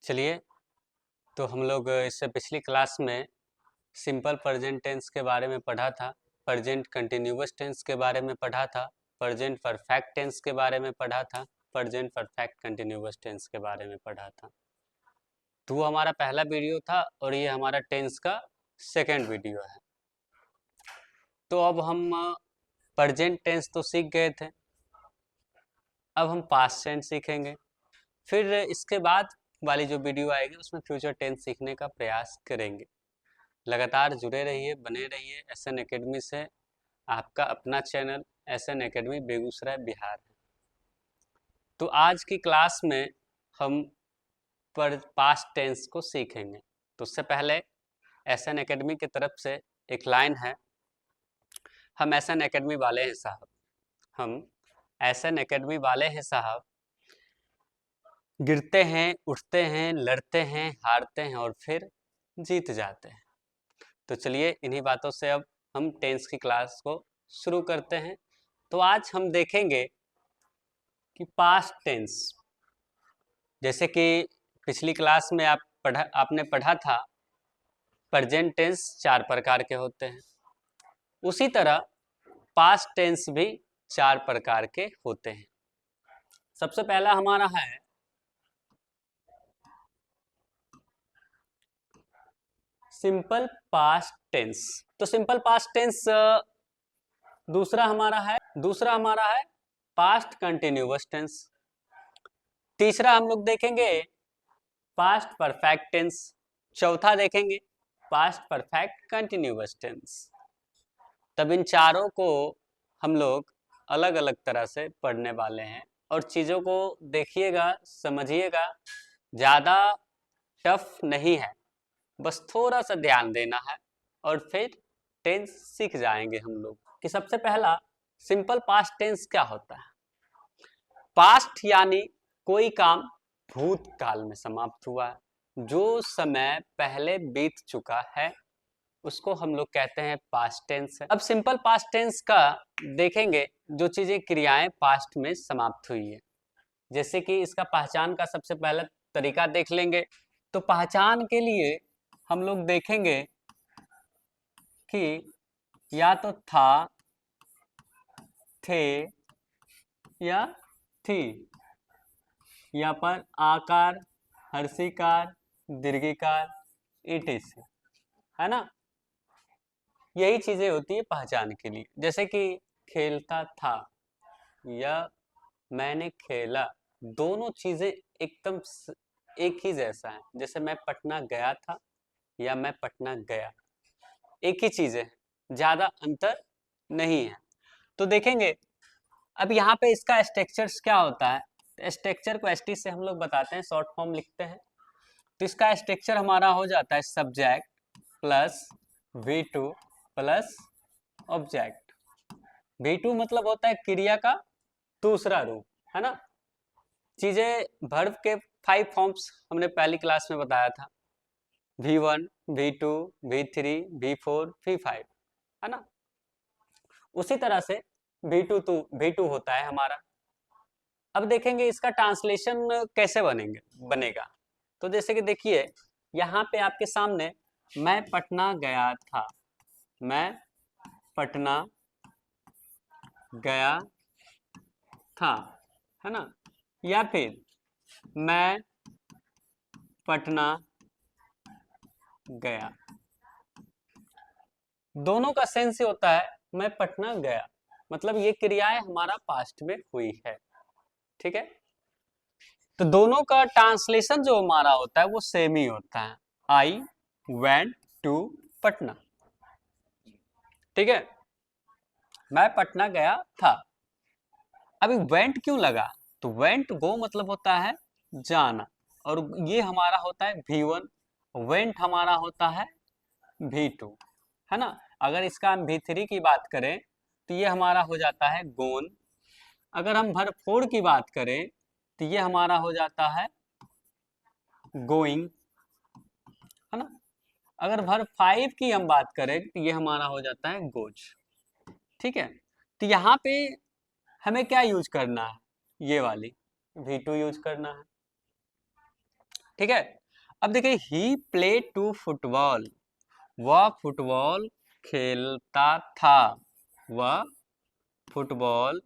चलिए, तो हम लोग इससे पिछली क्लास में सिंपल प्रेजेंट टेंस के बारे में पढ़ा था, प्रेजेंट कंटिन्यूअस टेंस के बारे में पढ़ा था, प्रेजेंट परफेक्ट टेंस के बारे में पढ़ा था, प्रेजेंट परफेक्ट कंटिन्यूअस टेंस के बारे में पढ़ा था। तो वो हमारा पहला वीडियो था और ये हमारा टेंस का सेकेंड वीडियो है। तो अब हम प्रेजेंट टेंस तो सीख गए थे, अब हम पास्ट टेंस सीखेंगे। फिर इसके बाद वाली जो वीडियो आएगी उसमें फ्यूचर टेंस सीखने का प्रयास करेंगे। लगातार जुड़े रहिए, बने रहिए। SN एकेडमी से आपका अपना channel SN academy Begusarai Bihar है। तो आज की क्लास में हम पास्ट टेंस को सीखेंगे। तो उससे पहले SN एकेडमी की तरफ से एक लाइन है, हम SN एकेडमी वाले हैं साहब, हम SN एकेडमी वाले हैं साहब, गिरते हैं, उठते हैं, लड़ते हैं, हारते हैं और फिर जीत जाते हैं। तो चलिए इन्हीं बातों से अब हम टेंस की क्लास को शुरू करते हैं। तो आज हम देखेंगे कि पास्ट टेंस, जैसे कि पिछली क्लास में आपने पढ़ा था प्रेजेंट टेंस 4 प्रकार के होते हैं, उसी तरह पास्ट टेंस भी 4 प्रकार के होते हैं। सबसे पहला हमारा है सिंपल पास्ट टेंस। तो सिंपल पास्ट टेंस दूसरा हमारा है पास्ट कंटिन्यूअस टेंस। तीसरा हम लोग देखेंगे पास्ट परफेक्ट टेंस। चौथा देखेंगे पास्ट परफेक्ट कंटिन्यूअस टेंस। तब इन चारों को हम लोग अलग अलग तरह से पढ़ने वाले हैं और चीज़ों को देखिएगा, समझिएगा, ज़्यादा टफ नहीं है, बस थोड़ा सा ध्यान देना है और फिर टेंस सीख जाएंगे हम लोग। कि सबसे पहला सिंपल पास्ट टेंस क्या होता है। पास्ट यानी कोई काम भूतकाल में समाप्त हुआ है, जो समय पहले बीत चुका है उसको हम लोग कहते हैं पास्ट टेंस है। अब सिंपल पास्ट टेंस का देखेंगे जो चीजें क्रियाएं पास्ट में समाप्त हुई है, जैसे कि इसका पहचान का सबसे पहला तरीका देख लेंगे। तो पहचान के लिए हम लोग देखेंगे कि या तो था, थे या थी, यहाँ पर आकार, हर्षिकार, दीर्घिकार, etc, है ना। यही चीजें होती है पहचान के लिए। जैसे कि खेलता था या मैंने खेला, दोनों चीजें एकदम एक ही जैसा है। जैसे मैं पटना गया था या मैं पटना गया, एक ही चीज है, ज्यादा अंतर नहीं है। तो देखेंगे अब यहाँ पे इसका स्ट्रक्चर्स क्या होता है। स्ट्रक्चर को ST से हम लोग बताते हैं, शॉर्ट फॉर्म लिखते हैं। तो इसका स्ट्रक्चर हमारा हो जाता है subject plus V2 plus object. V2 मतलब होता है क्रिया का दूसरा रूप, है ना। चीजें वर्ब के 5 फॉर्म्स हमने पहली क्लास में बताया था, V1, V2, V3, V4, V5, है ना। उसी तरह से V2 होता है हमारा। अब देखेंगे इसका ट्रांसलेशन कैसे बनेगा। तो जैसे कि देखिए यहाँ पे आपके सामने मैं पटना गया था, मैं पटना गया था, है ना। या फिर मैं पटना गया, दोनों का सेंस होता है मैं पटना गया, मतलब ये क्रियाएं हमारा पास्ट में हुई है, ठीक है। तो दोनों का ट्रांसलेशन जो हमारा होता है वो सेम ही होता है, आई वेंट टू पटना, ठीक है। मैं पटना गया था। अभी वेंट क्यों लगा, तो वेंट गो मतलब होता है जाना, और ये हमारा होता है V1, वेंट हमारा होता है V2, है ना। अगर इसका हम V3 की बात करें तो ये हमारा हो जाता है गोन। अगर हम वर्ब 4 की बात करें तो ये हमारा हो जाता है गोइंग, है ना। अगर वर्ब 5 की हम बात करें तो ये हमारा हो जाता है गोज, ठीक है। तो यहाँ पे हमें क्या यूज करना है, ये वाली V2 यूज करना है, ठीक है। अब देखिए ही प्ले टू फुटबॉल, वह फुटबॉल खेलता था, वह फुटबॉल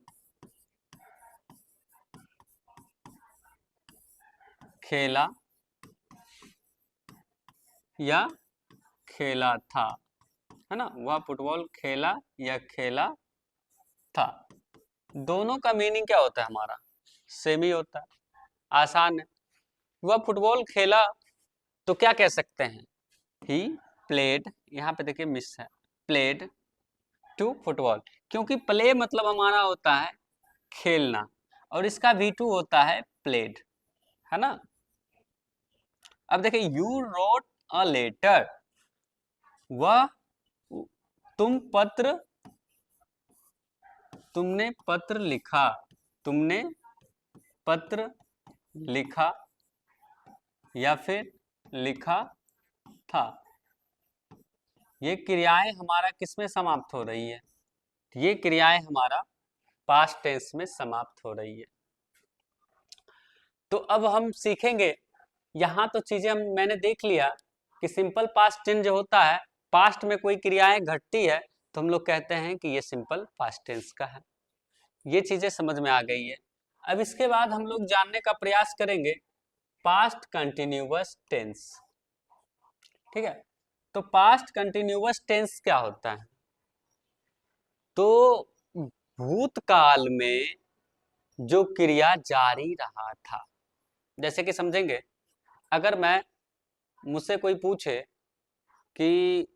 खेला या खेला था, है ना, वह फुटबॉल खेला या खेला था। दोनों का मीनिंग क्या होता है हमारा, सेम ही होता है, आसान है। वह फुटबॉल खेला तो क्या कह सकते हैं, ही प्लेड, यहाँ पे देखिए मिस है, प्लेड टू फुटबॉल, क्योंकि प्ले मतलब हमारा होता है खेलना, और इसका V2 होता है प्लेड, है ना। अब देखिए यू रोट अ लेटर, वह तुमने पत्र लिखा, तुमने पत्र लिखा या फिर लिखा था। ये क्रियाएं हमारा किसमें समाप्त हो रही है, ये क्रियाएं हमारा पास्ट टेंस में समाप्त हो रही है। तो अब हम सीखेंगे, यहाँ तो चीजें मैंने देख लिया कि सिंपल पास्ट टेंस जो होता है, पास्ट में कोई क्रियाएं घटती है तो हम लोग कहते हैं कि ये सिंपल पास्ट टेंस का है। ये चीजें समझ में आ गई है। अब इसके बाद हम लोग जानने का प्रयास करेंगे पास्ट कंटिन्यूअस टेंस। ठीक है, तो पास्ट कंटिन्यूअस टेंस क्या होता है, तो भूतकाल में जो क्रिया जारी रहा था, जैसे कि समझेंगे, अगर मैं मुझसे कोई पूछे कि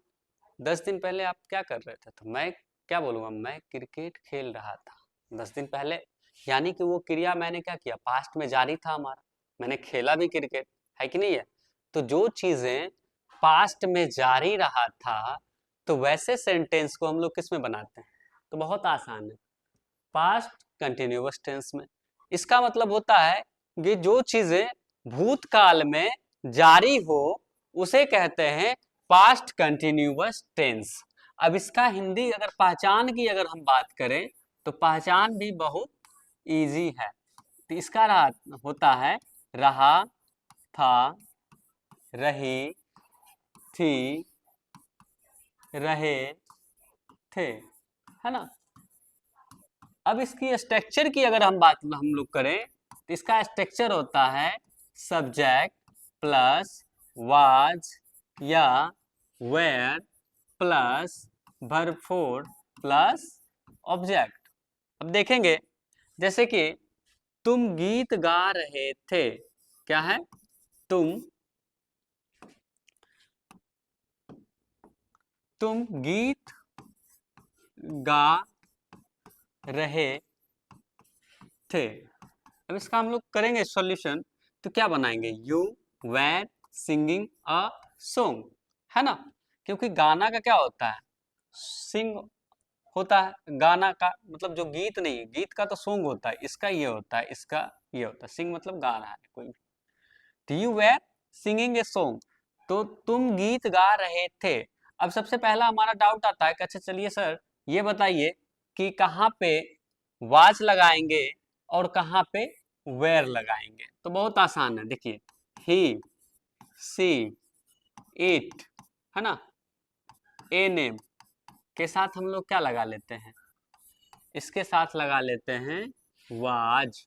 10 दिन पहले आप क्या कर रहे थे, तो मैं क्या बोलूँगा, मैं क्रिकेट खेल रहा था 10 दिन पहले, यानी कि वो क्रिया मैंने क्या किया, पास्ट में जारी था हमारा, मैंने खेला भी क्रिकेट, है कि नहीं है। तो जो चीजें पास्ट में जारी रहा था, तो वैसे सेंटेंस को हम लोग किस में बनाते हैं, तो बहुत आसान है, पास्ट कंटिन्यूअस टेंस में। इसका मतलब होता है कि जो चीजें भूतकाल में जारी हो उसे कहते हैं पास्ट कंटिन्यूअस टेंस। अब इसका हिंदी अगर पहचान की अगर हम बात करें तो पहचान भी बहुत इजी है। तो इसका होता है रहा, था, रही, थी, रहे, थे, है ना। अब इसकी स्ट्रक्चर की अगर हम लोग करें तो इसका स्ट्रक्चर होता है सब्जेक्ट प्लस वाज या were plus verb four plus object. अब देखेंगे, जैसे कि तुम गीत गा रहे थे, क्या है, तुम गीत गा रहे थे। अब इसका हम लोग करेंगे सॉल्यूशन, तो क्या बनाएंगे, you were singing a song, है ना, क्योंकि गाना का क्या होता है, सिंग होता है, गाना का मतलब जो गीत नहीं, गीत का तो सॉन्ग होता है, इसका ये होता है, इसका ये होता है, सिंग मतलब गा रहा है कोई। तो you were singing a song, तो तुम गीत गा रहे थे। अब सबसे पहला हमारा डाउट आता है कि अच्छा चलिए सर ये बताइए कि कहाँ पे वाज लगाएंगे और कहाँ पे वेयर लगाएंगे, तो बहुत आसान है, देखिए ही, सी, इट, है ना, ए नेम के साथ हम लोग क्या लगा लेते हैं, इसके साथ लगा लेते हैं वाज,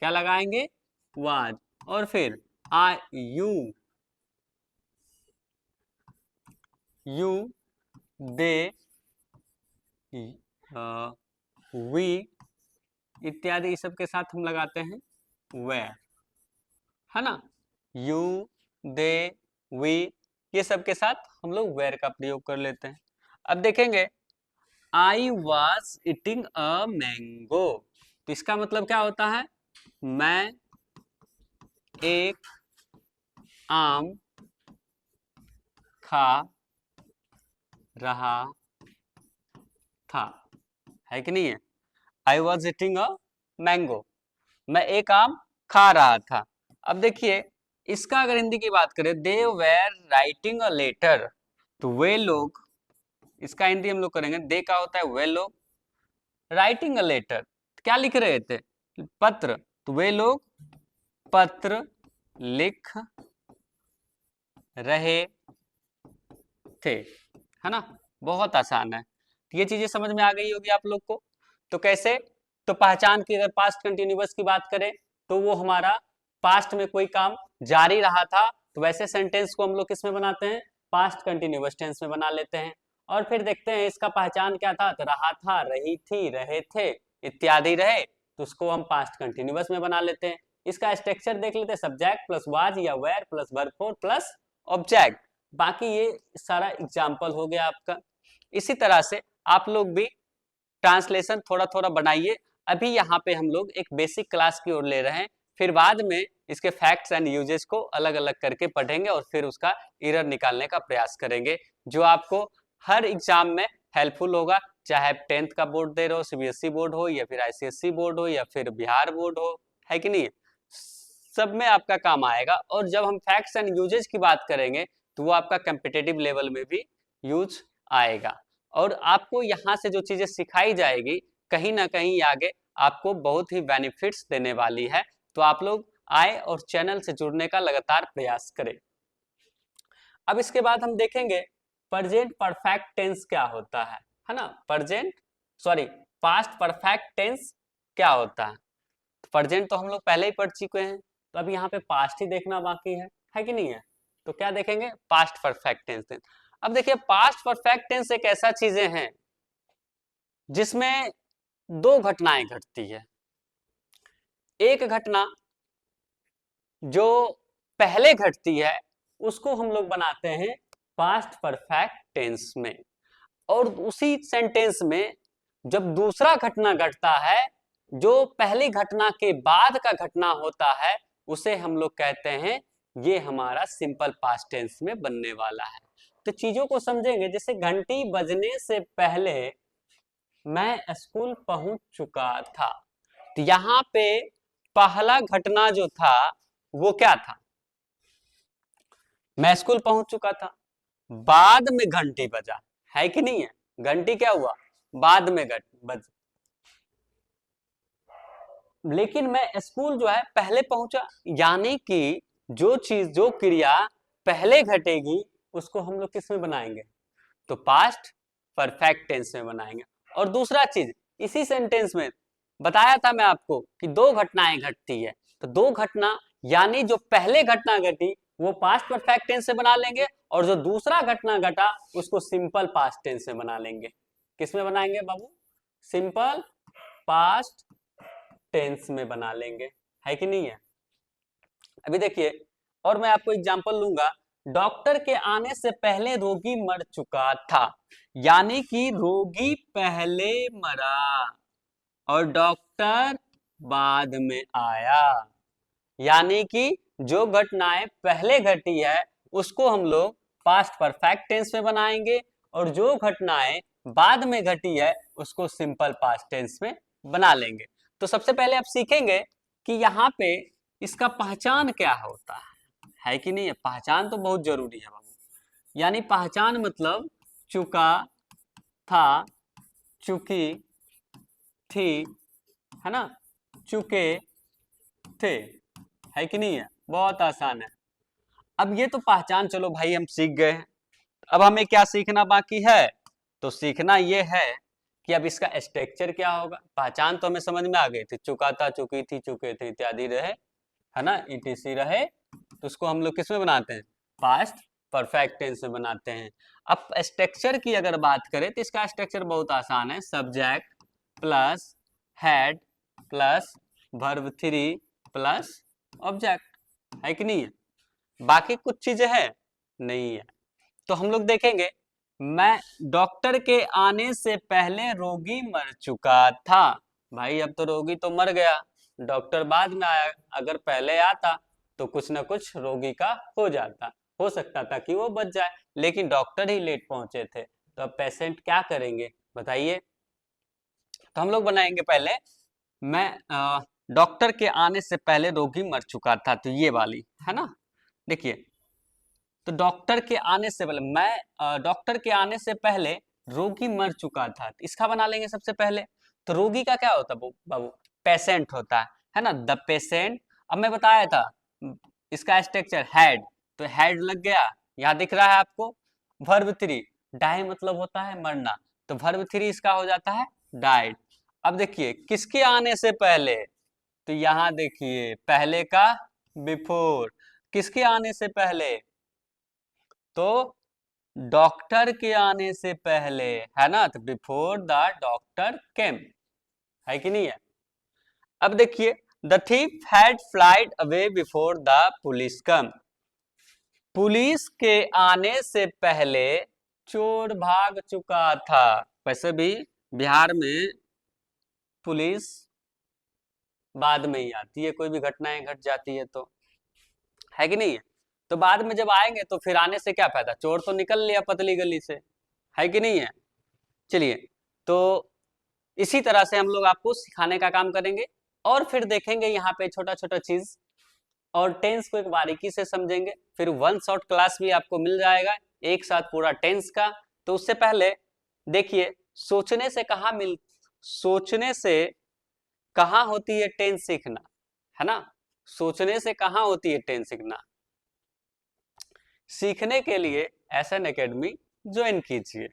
क्या लगाएंगे, वाज, और फिर आ यू दे वी इत्यादि इस सब के साथ हम लगाते हैं वेयर, है ना, यू दे वी ये सब के साथ हम लोग वेयर का प्रयोग कर लेते हैं। अब देखेंगे I was eating a mango, तो इसका मतलब क्या होता है, मैं एक आम खा रहा था, है कि नहीं है, I was eating a mango, मैं एक आम खा रहा था। अब देखिए इसका अगर हिंदी की बात करें, they were writing a letter, तो वे लोग, इसका हिंदी हम लोग करेंगे, दे का होता है वे लोग, राइटिंग अ लेटर क्या लिख रहे थे, पत्र, तो वे लोग पत्र लिख रहे थे, है ना। बहुत आसान है, तो ये चीजें समझ में आ गई होगी आप लोग को। तो कैसे, तो पहचान की अगर पास्ट कंटिन्यूअस की बात करें तो वो हमारा पास्ट में कोई काम जारी रहा था, तो वैसे सेंटेंस को हम लोग किस में बनाते हैं, पास्ट कंटिन्यूअस टेंस में बना लेते हैं। और फिर देखते हैं इसका पहचान क्या था, तो रहा था, रही थी, रहे थे इत्यादि रहे, तो उसको हम पास्ट कंटिन्यूअस में बना लेते हैं। इसका स्ट्रक्चर देख लेते हैं, सब्जेक्ट प्लस वाज या were plus verb four plus object. बाकी ये सारा एग्जाम्पल हो गया आपका। इसी तरह से आप लोग भी ट्रांसलेशन थोड़ा थोड़ा बनाइए। अभी यहाँ पे हम लोग एक बेसिक क्लास की ओर ले रहे हैं, फिर बाद में इसके फैक्ट्स एंड यूजेस को अलग अलग करके पढ़ेंगे और फिर उसका एरर निकालने का प्रयास करेंगे, जो आपको हर एग्जाम में हेल्पफुल होगा। चाहे 10th का बोर्ड दे रहे हो, सीबीएसई बोर्ड हो या फिर आईसीएसई बोर्ड हो या फिर बिहार बोर्ड हो, है कि नहीं, सब में आपका काम आएगा। और जब हम फैक्ट्स एंड यूजेस की बात करेंगे तो वो आपका कम्पिटिटिव लेवल में भी यूज आएगा। और आपको यहाँ से जो चीजें सिखाई जाएगी कहीं ना कहीं आगे आपको बहुत ही बेनिफिट्स देने वाली है। तो आप लोग आए और चैनल से जुड़ने का लगातार प्रयास करें। अब इसके बाद हम देखेंगे प्रेजेंट परफेक्ट टेंस क्या होता है ना। पास्ट परफेक्ट टेंस क्या होता है। प्रेजेंट तो हम लोग पहले ही पढ़ चुके हैं, तो अब यहाँ पे पास्ट ही देखना बाकी है कि नहीं है। तो क्या देखेंगे, पास्ट परफेक्ट टेंस। अब देखिए पास्ट परफेक्ट टेंस एक ऐसा चीजें हैं जिसमें दो घटनाएं घटती है। एक घटना जो पहले घटती है उसको हम लोग बनाते हैं पास्ट परफेक्ट टेंस में, और उसी सेंटेंस में जब दूसरा घटना घटता है जो पहली घटना के बाद का घटना होता है, उसे हम लोग कहते हैं ये हमारा सिंपल पास्ट टेंस में बनने वाला है। तो चीजों को समझेंगे, जैसे घंटी बजने से पहले मैं स्कूल पहुंच चुका था, तो यहाँ पे पहला घटना जो था वो क्या था, मैं स्कूल पहुंच चुका था। बाद में घंटी बजा, है कि नहीं है, घंटी क्या हुआ, बाद में बज, लेकिन मैं स्कूल जो है पहले पहुंचा। यानी कि जो चीज जो क्रिया पहले घटेगी उसको हम लोग किस में बनाएंगे, तो पास्ट परफेक्ट टेंस में बनाएंगे। और दूसरा चीज, इसी सेंटेंस में बताया था मैं आपको कि दो घटनाएं घटती है, तो दो घटना यानी जो पहले घटना घटी वो पास्ट परफेक्ट टेंस से बना लेंगे, और जो दूसरा घटना घटा उसको सिंपल पास्ट टेंस में बना लेंगे। किस में बनाएंगे बाबू, सिंपल पास्ट टेंस में बना लेंगे, है कि नहीं है। अभी देखिए, और मैं आपको एग्जांपल लूंगा, डॉक्टर के आने से पहले रोगी मर चुका था, यानी कि रोगी पहले मरा और डॉक्टर बाद में आया। यानी कि जो घटनाएं पहले घटी है उसको हम लोग पास्ट परफेक्ट टेंस में बनाएंगे, और जो घटनाएं बाद में घटी है उसको सिंपल पास्ट टेंस में बना लेंगे। तो सबसे पहले आप सीखेंगे कि यहाँ पे इसका पहचान क्या होता है कि नहीं है। पहचान तो बहुत जरूरी है बाबू। यानी पहचान मतलब चुका, था, चुकी, थी, है ना, चुके थे, है कि नहीं है। बहुत आसान है। अब ये तो पहचान चलो भाई हम सीख गए हैं, अब हमें क्या सीखना बाकी है, तो सीखना ये है कि अब इसका स्ट्रक्चर क्या होगा। पहचान तो हमें समझ में आ गई थी, चुका था, चुकी थी, चुके थे इत्यादि रहे, है ना, ईटीसी रहे, तो उसको हम लोग किस में बनाते हैं, पास्ट परफेक्ट टेंस में बनाते हैं। अब स्ट्रक्चर की अगर बात करें तो इसका स्ट्रक्चर बहुत आसान है, subject plus head plus verb three plus object, है कि नहीं है। बाकी कुछ चीजें हैं नहीं है। तो हम लोग देखेंगे, मैं डॉक्टर के आने से पहले रोगी मर चुका था। भाई अब तो रोगी तो मर गया, डॉक्टर बाद में आया, अगर पहले आता तो कुछ ना कुछ रोगी का हो जाता, हो सकता था कि वो बच जाए, लेकिन डॉक्टर ही लेट पहुंचे थे, तो अब पेशेंट क्या करेंगे बताइए। तो हम लोग बनाएंगे पहले, मैं डॉक्टर के आने से पहले रोगी मर चुका था, तो ये वाली है ना। देखिए, तो डॉक्टर के आने से पहले डॉक्टर के आने से पहले रोगी मर चुका था, इसका बना लेंगे सबसे पहले। तो रोगी का क्या होता है बाबू, पेशेंट होता है ना, द पेशेंट। अब मैं बताया था इसका स्ट्रक्चर हेड, तो हेड लग गया, यहाँ दिख रहा है आपको वर्ब 3, डाई मतलब होता है मरना, तो वर्ब 3 इसका हो जाता है डाइड। अब देखिए किसके आने से पहले, तो यहाँ देखिए पहले का बिफोर, किसके आने से पहले, तो डॉक्टर के आने से पहले, है ना, तो बिफोर द डॉक्टर केम, है कि नहीं है। अब देखिए the thief had flied away before the police come, police के आने से पहले चोर भाग चुका था। वैसे भी बिहार में पुलिस बाद में ही आती है, कोई भी घटनाएं घट जाती है तो, है कि नहीं है। तो बाद में जब आएंगे तो फिर आने से क्या फायदा, चोर तो निकल लिया पतली गली से, है कि नहीं है। चलिए, तो इसी तरह से हम लोग आपको सिखाने का काम करेंगे और फिर देखेंगे यहाँ पे छोटा छोटा चीज, और टेंस को एक बारीकी से समझेंगे, फिर वन शॉट क्लास भी आपको मिल जाएगा एक साथ पूरा टेंस का। तो उससे पहले देखिए सोचने से कहाँ होती है टेंस सीखना, है ना, सोचने से कहाँ होती है टेंस सीखना। सीखने के लिए एसएन एकेडमी ज्वाइन कीजिए।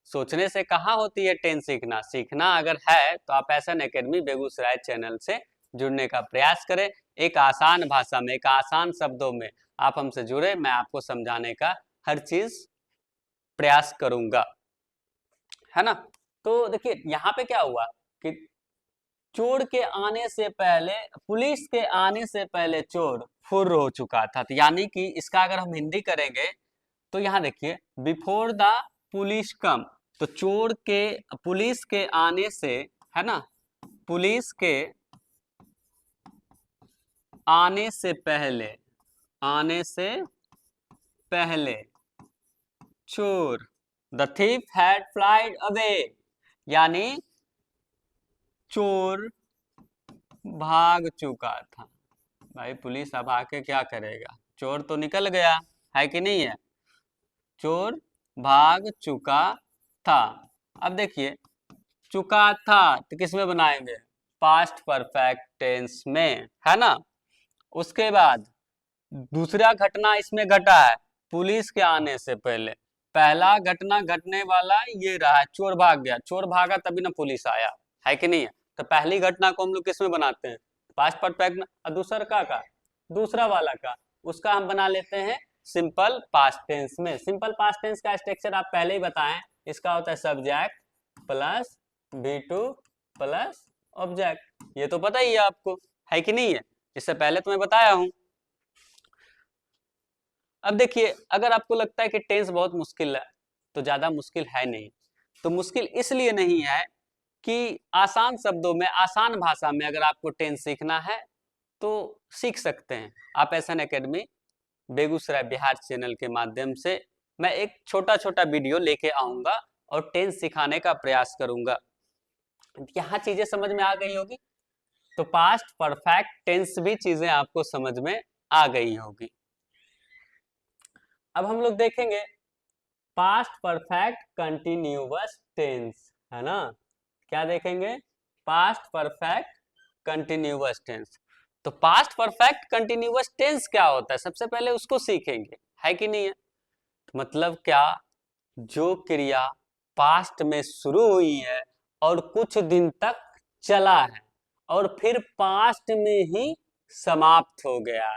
सोचने से कहाँ होती है टेंस सीखना, सीखना अगर है तो आप एसएन एकेडमी बेगूसराय चैनल से जुड़ने का प्रयास करें। एक आसान भाषा में, एक आसान शब्दों में आप हमसे जुड़े, मैं आपको समझाने का हर चीज प्रयास करूंगा, है ना। तो देखिए यहाँ पे क्या हुआ कि चोर के आने से पहले, पुलिस के आने से पहले चोर फुर्र हो चुका था, तो यानी कि इसका अगर हम हिंदी करेंगे तो यहाँ देखिए बिफोर द पुलिस कम, तो चोर के, पुलिस के आने से, है ना, पुलिस के आने से पहले, आने से पहले चोर, the thief had flied away, यानी चोर भाग चुका था। भाई पुलिस अब आके क्या करेगा, चोर तो निकल गया, है कि नहीं है, चोर भाग चुका था। अब देखिए चुका था तो किस में बनाएंगे, पास्ट परफेक्ट टेंस में, है ना। उसके बाद दूसरा घटना इसमें घटा है पुलिस के आने से पहले, पहला घटना घटने वाला ये रहा, चोर भाग गया, चोर भागा तभी ना पुलिस आया, है कि नहीं है। तो पहली घटना को हम लोग किस में बनाते हैं, पास्ट परफेक्ट में, और दूसरा का दूसरा वाला का, उसका हम बना लेते हैं सिंपल पास्ट टेंस में। सिंपल पास्ट टेंस का स्ट्रक्चर आप पहले ही बताएं, इसका होता है subject plus V2 plus object, ये तो पता ही है आपको, है कि नहीं है, इससे पहले तो मैं बताया हूं। अब देखिए अगर आपको लगता है कि टेंस बहुत मुश्किल है, तो ज्यादा मुश्किल है नहीं, तो मुश्किल इसलिए नहीं है कि आसान शब्दों में, आसान भाषा में अगर आपको टेंस सीखना है तो सीख सकते हैं आप। SN academy Begusarai Bihar channel के माध्यम से मैं एक छोटा छोटा वीडियो लेके आऊंगा और टेंस सिखाने का प्रयास करूंगा। यहाँ चीजें समझ में आ गई होगी, तो पास्ट परफेक्ट टेंस भी चीजें आपको समझ में आ गई होगी। अब हम लोग देखेंगे पास्ट परफेक्ट कंटिन्यूअस टेंस, है ना, क्या देखेंगे, पास्ट परफेक्ट कंटिन्यूअस टेंस। तो पास्ट परफेक्ट कंटिन्यूअस टेंस क्या होता है, सबसे पहले उसको सीखेंगे, है कि नहीं है। तो मतलब क्या, जो क्रिया पास्ट में शुरू हुई है और कुछ दिन तक चला है और फिर पास्ट में ही समाप्त हो गया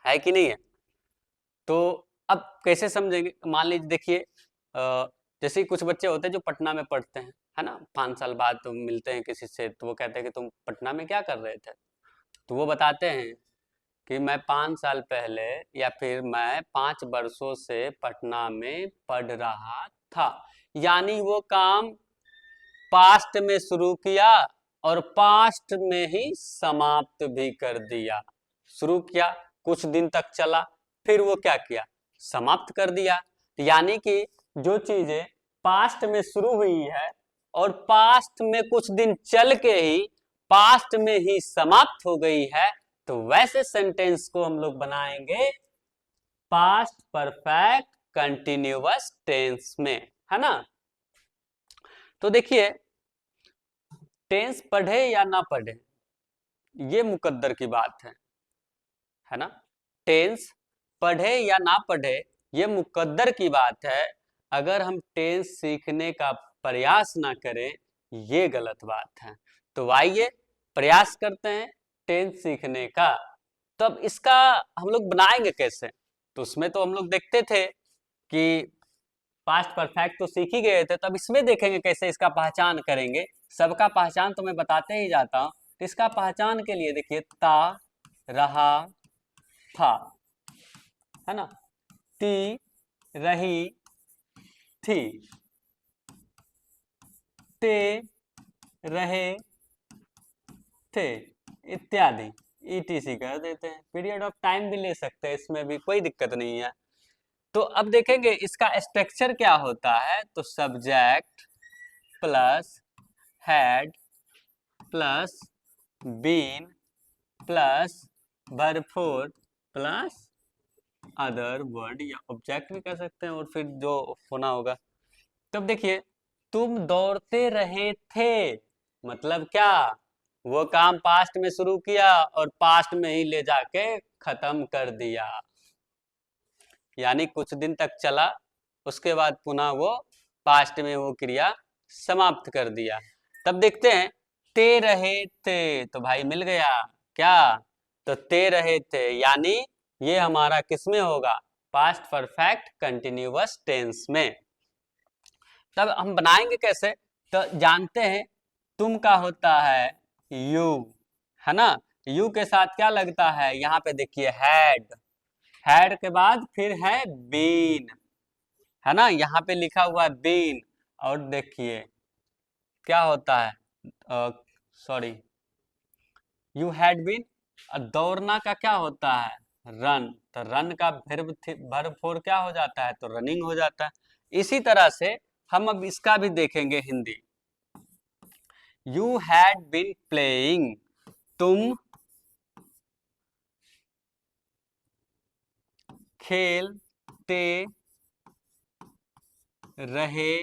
है कि नहीं है। तो अब कैसे समझेंगे, मान लीजिए देखिए जैसे कुछ बच्चे होते हैं जो पटना में पढ़ते हैं, है ना, 5 साल बाद तुम मिलते हैं किसी से तो वो कहते हैं कि तुम पटना में क्या कर रहे थे, तो वो बताते हैं कि मैं 5 साल पहले, या फिर मैं 5 वर्षों से पटना में पढ़ रहा था, यानी वो काम पास्ट में शुरू किया और पास्ट में ही समाप्त भी कर दिया। शुरू किया, कुछ दिन तक चला, फिर वो क्या किया, समाप्त कर दिया। यानी कि जो चीजें पास्ट में शुरू हुई है और पास्ट में कुछ दिन चल के ही पास्ट में ही समाप्त हो गई है, तो वैसे सेंटेंस को हम लोग बनाएंगे पास्ट परफेक्ट कंटिन्यूअस टेंस में, है ना। तो देखिए टेंस पढ़े या ना पढ़े ये मुकद्दर की बात है ना। टेंस पढ़े या ना पढ़े ये मुकद्दर की बात है, अगर हम टेंस सीखने का प्रयास ना करें ये गलत बात है। तो आइए प्रयास करते हैं टेंस सीखने का। तो अब इसका हम लोग बनाएंगे कैसे? तो उसमें तो हम लोग देखते थे कि पास्ट परफेक्ट तो सीख ही गए थे, तब इसमें देखेंगे कैसे इसका पहचान करेंगे। सबका पहचान तो मैं बताते ही जाता हूँ। तो इसका पहचान के लिए देखिए, ता रहा था, है ना, ती रही थी, ते रहे थे, इत्यादि ईटीसी कर देते हैं। पीरियड ऑफ टाइम भी ले सकते हैं, इसमें भी कोई दिक्कत नहीं है। तो अब देखेंगे इसका स्ट्रक्चर क्या होता है। तो subject plus had plus been plus verb four plus other word, या ऑब्जेक्ट भी कर सकते हैं, और फिर जो होना होगा। तब देखिए, तुम दौड़ते रहे थे, मतलब क्या, वो काम पास्ट में शुरू किया और पास्ट में ही ले जाके खत्म कर दिया, यानी कुछ दिन तक चला, उसके बाद पुनः वो पास्ट में वो क्रिया समाप्त कर दिया। तब देखते हैं, ते रहे थे, तो भाई मिल गया क्या, तो ते रहे थे, यानी ये हमारा किस में होगा, पास्ट परफेक्ट कंटिन्यूअस टेंस में। तब हम बनाएंगे कैसे, तो जानते हैं, तुम का होता है यू, है ना, यू के साथ क्या लगता है, यहाँ पे देखिए हैड, हैड के बाद फिर है बीन, है ना, यहाँ पे लिखा हुआ है बीन, और देखिए क्या होता है, सॉरी, यू हैड बीन, दौड़ना का क्या होता है, रन, तो रन का वर्ब फोर क्या हो जाता है, तो रनिंग हो जाता है। इसी तरह से हम अब इसका भी देखेंगे Hindi. You had been playing, तुम खेलते रहे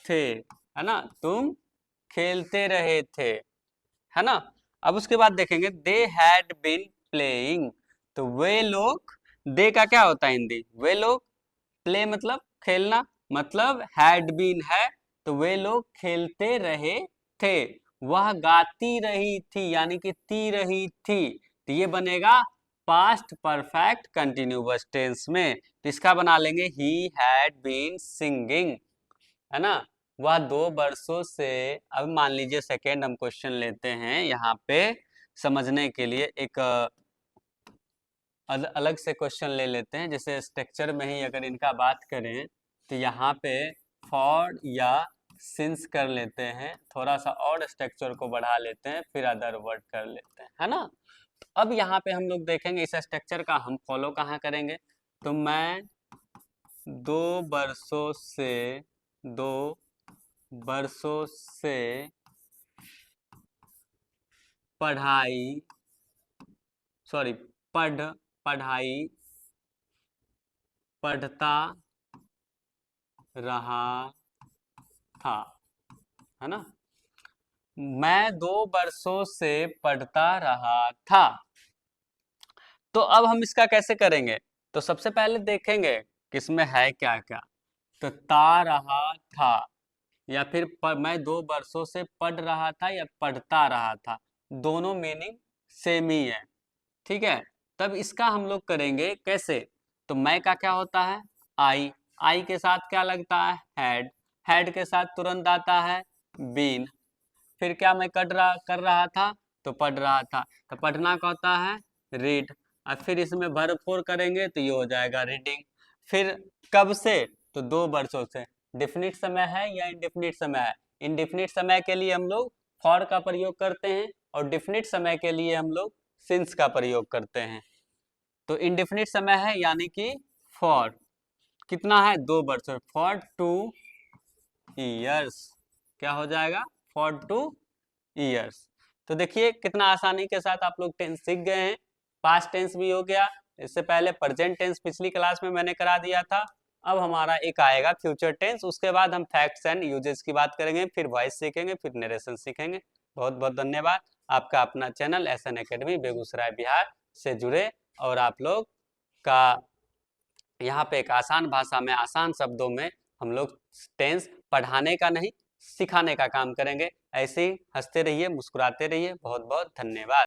थे, है ना, तुम खेलते रहे थे, है ना। अब उसके बाद देखेंगे, दे हैड बीन प्लेइंग, तो वे लोग, दे का क्या होता है हिंदी, वे लोग, प्ले मतलब खेलना, मतलब हैड बीन है, तो वे लोग खेलते रहे थे। वह गाती रही थी, यानी कि ती रही थी, तो ये बनेगा पास्ट परफेक्ट कंटिन्यूअस टेंस में। तो इसका बना लेंगे, ही हैड बीन सिंगिंग, है ना, वह 2 वर्षों से। अब मान लीजिए सेकेंड हम क्वेश्चन लेते हैं, यहाँ पे समझने के लिए एक अलग से क्वेश्चन ले लेते हैं। जैसे स्ट्रक्चर में ही अगर इनका बात करें, तो यहाँ पे फॉर या सिंस कर लेते हैं, थोड़ा सा और स्ट्रक्चर को बढ़ा लेते हैं, फिर अदर वर्ड कर लेते हैं, है ना। अब यहाँ पे हम लोग देखेंगे इस स्ट्रक्चर का हम फॉलो कहाँ करेंगे। तो मैं 2 वर्षों से, 2 वर्षों से पढ़ाई, सॉरी, पढ़ाई पढ़ता रहा था, है ना, मैं 2 वर्षों से पढ़ता रहा था। तो अब हम इसका कैसे करेंगे, तो सबसे पहले देखेंगे किसमें है क्या क्या। तो ता रहा था, या फिर मैं 2 वर्षों से पढ़ रहा था या पढ़ता रहा था, दोनों मीनिंग सेम ही है, ठीक है। तब इसका हम लोग करेंगे कैसे, तो मैं का क्या होता है, आई, आई के साथ क्या लगता है, हैड, हैड के साथ तुरंत आता है बीन, फिर क्या मैं कर रहा था, तो पढ़ रहा था, तो पढ़ना का होता है रीड, और फिर इसमें वर्ब फोर करेंगे तो ये हो जाएगा रीडिंग। फिर कब से, तो 2 वर्षों से, डिफिनिट समय है या इनडिफिनिट समय है, इनडिफिनिट समय के लिए हम लोग फॉर का प्रयोग करते हैं, और डिफिनिट समय के लिए हम लोग सिंस का प्रयोग करते हैं। तो इनडिफिनिट समय है यानी कि फॉर, कितना है, 2 वर्ष, फॉर 2 years, क्या हो जाएगा, फॉर 2 years। तो देखिए कितना आसानी के साथ आप लोग टेंस सीख गए हैं। पास्ट टेंस भी हो गया, इससे पहले प्रेजेंट टेंस पिछली क्लास में मैंने करा दिया था। अब हमारा एक आएगा फ्यूचर टेंस, उसके बाद हम फैक्ट्स एंड यूजेस की बात करेंगे, फिर वॉइस सीखेंगे, फिर नरेशन सीखेंगे। बहुत बहुत धन्यवाद। आपका अपना channel SN academy Begusarai Bihar से जुड़े, और आप लोग का यहाँ पे एक आसान भाषा में, आसान शब्दों में हम लोग टेंस पढ़ाने का नहीं, सिखाने का काम करेंगे। ऐसे ही हंसते रहिए, मुस्कुराते रहिए। बहुत बहुत धन्यवाद।